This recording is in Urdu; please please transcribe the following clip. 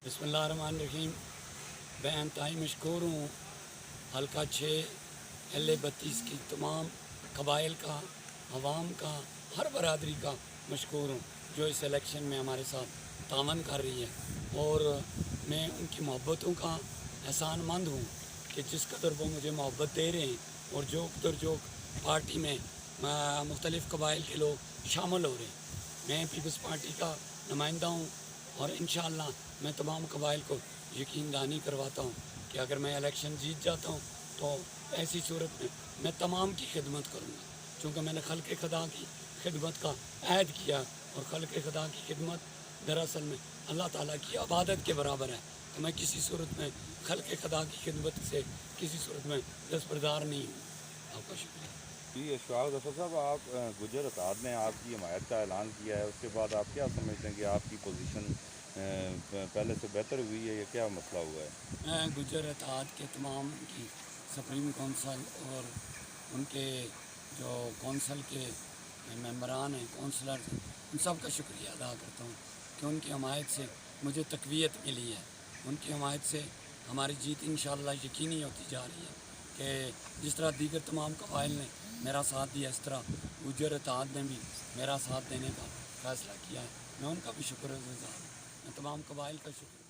بسم اللہ الرحمن الرحیم. میں انتہائی مشکور ہوں حلقہ 6 LA32 کی تمام قبائل کا، عوام کا، ہر برادری کا مشکور ہوں جو اس الیکشن میں ہمارے ساتھ تعاون کر رہی ہے، اور میں ان کی محبتوں کا احسان مند ہوں کہ جس قدر وہ مجھے محبت دے رہے ہیں، اور جو پارٹی میں مختلف قبائل کے لوگ شامل ہو رہے ہیں. میں پیپلز پارٹی کا نمائندہ ہوں، اور انشاءاللہ میں تمام قبائل کو یقین دہانی کرواتا ہوں کہ اگر میں الیکشن جیت جاتا ہوں تو ایسی صورت میں میں تمام کی خدمت کروں گا، چونکہ میں نے خلق خدا کی خدمت کا عہد کیا، اور خلق خدا کی خدمت دراصل میں اللہ تعالیٰ کی عبادت کے برابر ہے. تو میں کسی صورت میں خلق خدا کی خدمت سے کسی صورت میں دستبردار نہیں ہوں. آپ کا شکریہ. جی اشفاق ظفر صاحب، آپ گجر اتحاد نے آپ کی حمایت کا اعلان کیا ہے، اس کے بعد آپ کیا سمجھتے ہیں کہ آپ کی پوزیشن پہلے سے بہتر ہوئی ہے یا کیا مسئلہ ہوا ہے؟ میں گجر اتحاد کے تمام کی سپریم کونسل اور ان کے جو کونسل کے ممبران ہیں، کونسلر ہیں، ان سب کا شکریہ ادا کرتا ہوں کہ ان کی حمایت سے مجھے تقویت ملی ہے. ان کی حمایت سے ہماری جیت انشاءاللہ یقینی ہوتی جا رہی ہے کہ جس طرح دیگر تمام قبائل نے میرا ساتھ دیا، اس طرح گجر اتحاد نے بھی میرا ساتھ دینے کا فیصلہ کیا ہے. میں ان کا بھی شکر گزار ہوں. میں تمام قبائل کا شکر